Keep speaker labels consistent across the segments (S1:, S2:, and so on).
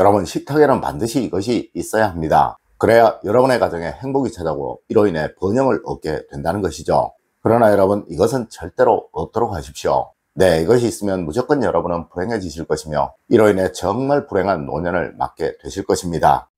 S1: 여러분, 식탁에는 반드시 이것이 있어야 합니다. 그래야 여러분의 가정에 행복이 찾아오고 이로 인해 번영을 얻게 된다는 것이죠. 그러나 여러분, 이것은 절대로 없도록 하십시오. 네, 이것이 있으면 무조건 여러분은 불행해지실 것이며 이로 인해 정말 불행한 노년을 맞게 되실 것입니다.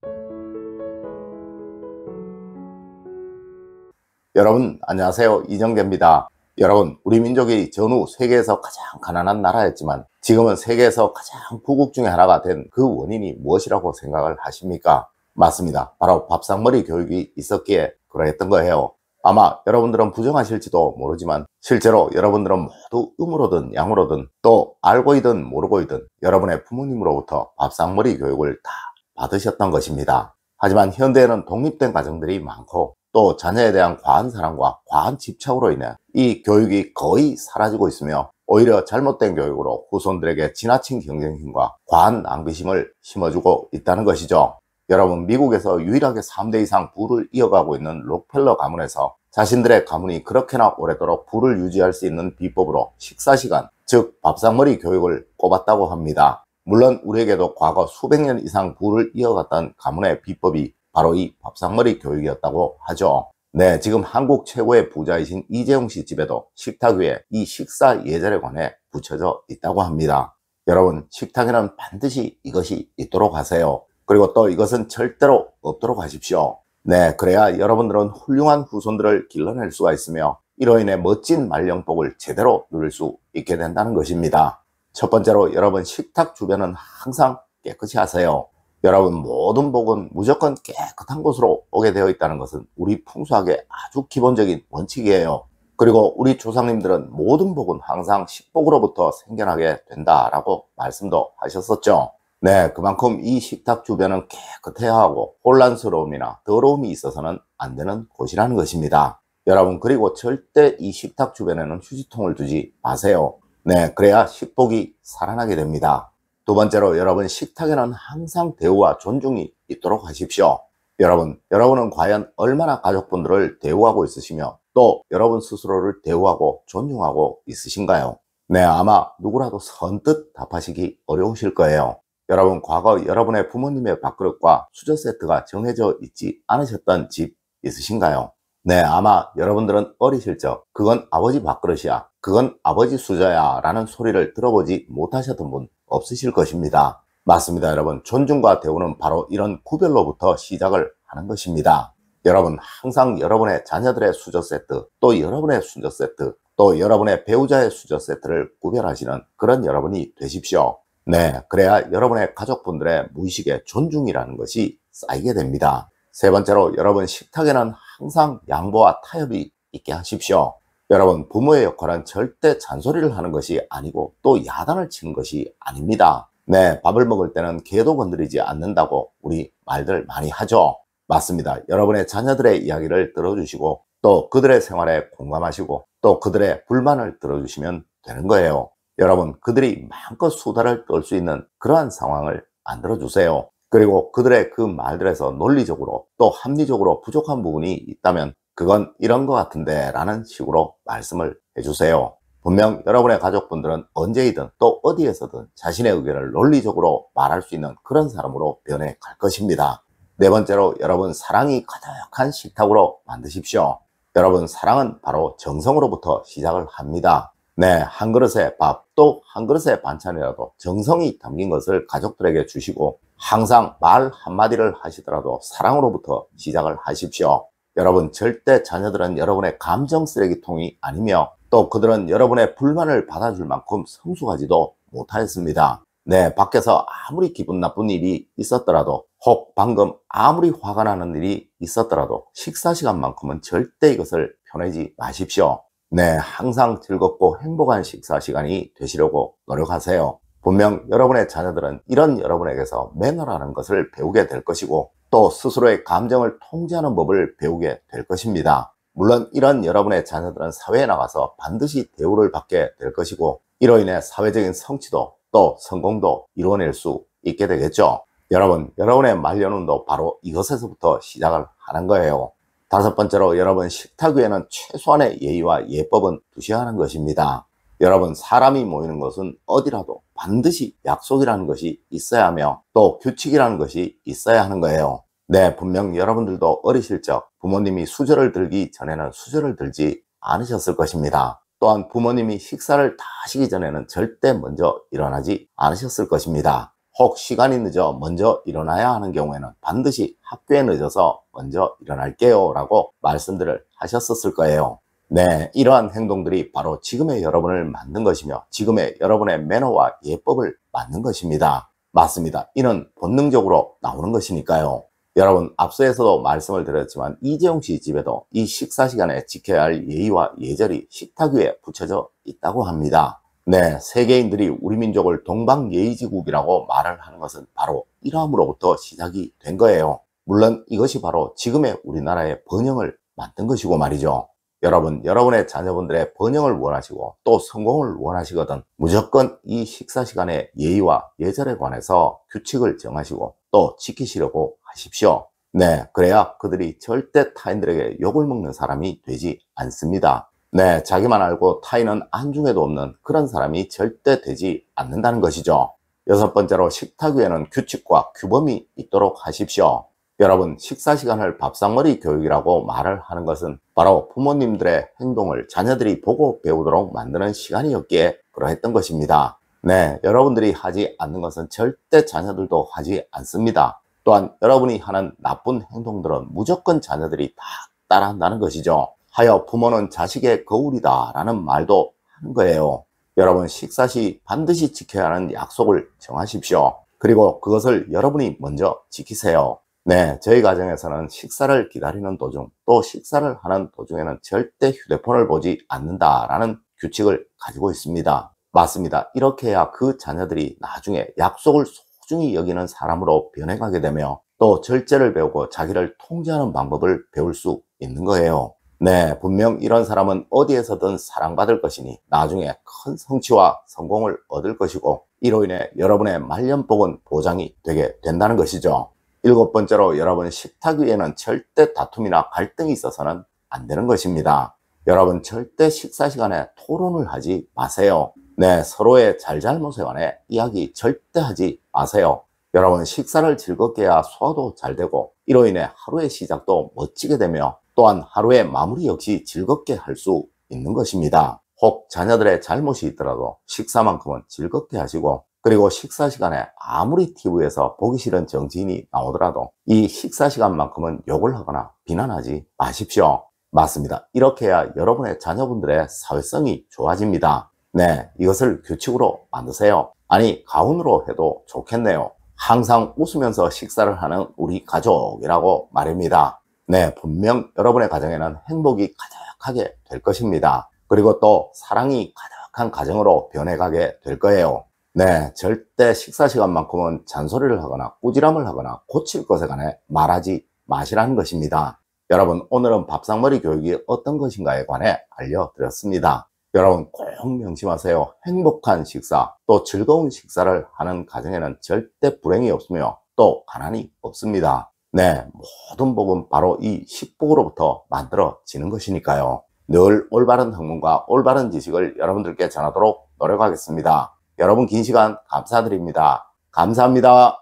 S1: 여러분, 안녕하세요. 이정재입니다. 여러분, 우리 민족이 전후 세계에서 가장 가난한 나라였지만 지금은 세계에서 가장 부국 중에 하나가 된 그 원인이 무엇이라고 생각을 하십니까? 맞습니다. 바로 밥상머리 교육이 있었기에 그러했던 거예요. 아마 여러분들은 부정하실지도 모르지만 실제로 여러분들은 모두 음으로든 양으로든 또 알고이든 모르고이든 여러분의 부모님으로부터 밥상머리 교육을 다 받으셨던 것입니다. 하지만 현대에는 독립된 가정들이 많고 또 자녀에 대한 과한 사랑과 과한 집착으로 인해 이 교육이 거의 사라지고 있으며 오히려 잘못된 교육으로 후손들에게 지나친 경쟁심과 과한 낭비심을 심어주고 있다는 것이죠. 여러분, 미국에서 유일하게 3대 이상 부를 이어가고 있는 록펠러 가문에서 자신들의 가문이 그렇게나 오래도록 부를 유지할 수 있는 비법으로 식사시간, 즉 밥상머리 교육을 꼽았다고 합니다. 물론 우리에게도 과거 수백 년 이상 부를 이어갔던 가문의 비법이 바로 이 밥상머리 교육이었다고 하죠. 네, 지금 한국 최고의 부자이신 이재용 씨 집에도 식탁 위에 이 식사 예절에 관해 붙여져 있다고 합니다. 여러분, 식탁에는 반드시 이것이 있도록 하세요. 그리고 또 이것은 절대로 없도록 하십시오. 네, 그래야 여러분들은 훌륭한 후손들을 길러낼 수가 있으며 이로 인해 멋진 말년복을 제대로 누릴 수 있게 된다는 것입니다. 첫 번째로 여러분, 식탁 주변은 항상 깨끗이 하세요. 여러분, 모든 복은 무조건 깨끗한 곳으로 오게 되어 있다는 것은 우리 풍수학의 아주 기본적인 원칙이에요. 그리고 우리 조상님들은 모든 복은 항상 식복으로부터 생겨나게 된다라고 말씀도 하셨었죠. 네, 그만큼 이 식탁 주변은 깨끗해야 하고 혼란스러움이나 더러움이 있어서는 안 되는 곳이라는 것입니다. 여러분, 그리고 절대 이 식탁 주변에는 휴지통을 두지 마세요. 네, 그래야 식복이 살아나게 됩니다. 두 번째로 여러분, 식탁에는 항상 대우와 존중이 있도록 하십시오. 여러분은 과연 얼마나 가족분들을 대우하고 있으시며 또 여러분 스스로를 대우하고 존중하고 있으신가요? 네, 아마 누구라도 선뜻 답하시기 어려우실 거예요. 여러분, 과거 여러분의 부모님의 밥그릇과 수저 세트가 정해져 있지 않으셨던 집 있으신가요? 네, 아마 여러분들은 어리실 적 그건 아버지 밥그릇이야, 그건 아버지 수저야 라는 소리를 들어보지 못하셨던 분 없으실 것입니다. 맞습니다. 여러분, 존중과 대우는 바로 이런 구별로부터 시작을 하는 것입니다. 여러분, 항상 여러분의 자녀들의 수저 세트, 또 여러분의 수저 세트, 또 여러분의 배우자의 수저 세트를 구별하시는 그런 여러분이 되십시오. 네, 그래야 여러분의 가족분들의 무의식의 존중이라는 것이 쌓이게 됩니다. 세 번째로 여러분, 식탁에는 항상 양보와 타협이 있게 하십시오. 여러분, 부모의 역할은 절대 잔소리를 하는 것이 아니고 또 야단을 치는 것이 아닙니다. 네, 밥을 먹을 때는 개도 건드리지 않는다고 우리 말들 많이 하죠. 맞습니다. 여러분의 자녀들의 이야기를 들어주시고 또 그들의 생활에 공감하시고 또 그들의 불만을 들어주시면 되는 거예요. 여러분, 그들이 마음껏 수다를 떨 수 있는 그러한 상황을 만들어주세요. 그리고 그들의 그 말들에서 논리적으로 또 합리적으로 부족한 부분이 있다면 그건 이런 것 같은데 라는 식으로 말씀을 해주세요. 분명 여러분의 가족분들은 언제이든 또 어디에서든 자신의 의견을 논리적으로 말할 수 있는 그런 사람으로 변해갈 것입니다. 네 번째로 여러분, 사랑이 가득한 식탁으로 만드십시오. 여러분, 사랑은 바로 정성으로부터 시작을 합니다. 네, 한 그릇의 밥, 또 한 그릇의 반찬이라도 정성이 담긴 것을 가족들에게 주시고 항상 말 한마디를 하시더라도 사랑으로부터 시작을 하십시오. 여러분, 절대 자녀들은 여러분의 감정 쓰레기통이 아니며 또 그들은 여러분의 불만을 받아줄 만큼 성숙하지도 못하였습니다. 네, 밖에서 아무리 기분 나쁜 일이 있었더라도 혹 방금 아무리 화가 나는 일이 있었더라도 식사 시간만큼은 절대 이것을 펴내지 마십시오. 네, 항상 즐겁고 행복한 식사 시간이 되시려고 노력하세요. 분명 여러분의 자녀들은 이런 여러분에게서 매너라는 것을 배우게 될 것이고 또 스스로의 감정을 통제하는 법을 배우게 될 것입니다. 물론 이런 여러분의 자녀들은 사회에 나가서 반드시 대우를 받게 될 것이고 이로 인해 사회적인 성취도 또 성공도 이루어낼 수 있게 되겠죠. 여러분의 말년운도 바로 이것에서부터 시작을 하는 거예요. 다섯 번째로 여러분, 식탁 위에는 최소한의 예의와 예법은 두셔야 하는 것입니다. 여러분, 사람이 모이는 것은 어디라도 반드시 약속이라는 것이 있어야 하며 또 규칙이라는 것이 있어야 하는 거예요. 네, 분명 여러분들도 어리실 적 부모님이 수저를 들기 전에는 수저를 들지 않으셨을 것입니다. 또한 부모님이 식사를 다 하시기 전에는 절대 먼저 일어나지 않으셨을 것입니다. 혹 시간이 늦어 먼저 일어나야 하는 경우에는 반드시 학교에 늦어서 먼저 일어날게요 라고 말씀들을 하셨었을 거예요. 네, 이러한 행동들이 바로 지금의 여러분을 만든 것이며 지금의 여러분의 매너와 예법을 만든 것입니다. 맞습니다. 이는 본능적으로 나오는 것이니까요. 여러분, 앞서에서도 말씀을 드렸지만 이재용 씨 집에도 이 식사 시간에 지켜야 할 예의와 예절이 식탁 위에 붙여져 있다고 합니다. 네, 세계인들이 우리 민족을 동방예의지국이라고 말을 하는 것은 바로 이러함으로부터 시작이 된 거예요. 물론 이것이 바로 지금의 우리나라의 번영을 만든 것이고 말이죠. 여러분, 여러분의 자녀분들의 번영을 원하시고 또 성공을 원하시거든 무조건 이 식사 시간의 예의와 예절에 관해서 규칙을 정하시고 또 지키시려고 하십시오. 네, 그래야 그들이 절대 타인들에게 욕을 먹는 사람이 되지 않습니다. 네, 자기만 알고 타인은 안중에도 없는 그런 사람이 절대 되지 않는다는 것이죠. 여섯 번째로 식탁 위에는 규칙과 규범이 있도록 하십시오. 여러분, 식사 시간을 밥상머리 교육이라고 말을 하는 것은 바로 부모님들의 행동을 자녀들이 보고 배우도록 만드는 시간이었기에 그러했던 것입니다. 네, 여러분들이 하지 않는 것은 절대 자녀들도 하지 않습니다. 또한 여러분이 하는 나쁜 행동들은 무조건 자녀들이 다 따라한다는 것이죠. 하여 부모는 자식의 거울이다 라는 말도 하는 거예요. 여러분, 식사 시 반드시 지켜야 하는 약속을 정하십시오. 그리고 그것을 여러분이 먼저 지키세요. 네, 저희 가정에서는 식사를 기다리는 도중 또 식사를 하는 도중에는 절대 휴대폰을 보지 않는다라는 규칙을 가지고 있습니다. 맞습니다. 이렇게 해야 그 자녀들이 나중에 약속을 소중히 여기는 사람으로 변해가게 되며 또 절제를 배우고 자기를 통제하는 방법을 배울 수 있는 거예요. 네, 분명 이런 사람은 어디에서든 사랑받을 것이니 나중에 큰 성취와 성공을 얻을 것이고 이로 인해 여러분의 말년복은 보장이 되게 된다는 것이죠. 일곱 번째로 여러분, 식탁 위에는 절대 다툼이나 갈등이 있어서는 안 되는 것입니다. 여러분, 절대 식사 시간에 토론을 하지 마세요. 네, 서로의 잘잘못에 관해 이야기 절대 하지 마세요. 여러분, 식사를 즐겁게 해야 소화도 잘 되고 이로 인해 하루의 시작도 멋지게 되며 또한 하루의 마무리 역시 즐겁게 할 수 있는 것입니다. 혹 자녀들의 잘못이 있더라도 식사만큼은 즐겁게 하시고 그리고 식사 시간에 아무리 TV에서 보기 싫은 정치인이 나오더라도 이 식사 시간만큼은 욕을 하거나 비난하지 마십시오. 맞습니다. 이렇게 해야 여러분의 자녀분들의 사회성이 좋아집니다. 네, 이것을 규칙으로 만드세요. 아니, 가훈으로 해도 좋겠네요. 항상 웃으면서 식사를 하는 우리 가족이라고 말입니다. 네, 분명 여러분의 가정에는 행복이 가득하게 될 것입니다. 그리고 또 사랑이 가득한 가정으로 변해가게 될 거예요. 네, 절대 식사 시간만큼은 잔소리를 하거나 꾸지람을 하거나 고칠 것에 관해 말하지 마시라는 것입니다. 여러분, 오늘은 밥상머리 교육이 어떤 것인가에 관해 알려드렸습니다. 여러분, 꼭 명심하세요. 행복한 식사, 또 즐거운 식사를 하는 가정에는 절대 불행이 없으며 또 가난이 없습니다. 네, 모든 복은 바로 이 식복으로부터 만들어지는 것이니까요. 늘 올바른 학문과 올바른 지식을 여러분들께 전하도록 노력하겠습니다. 여러분, 긴 시간 감사드립니다. 감사합니다.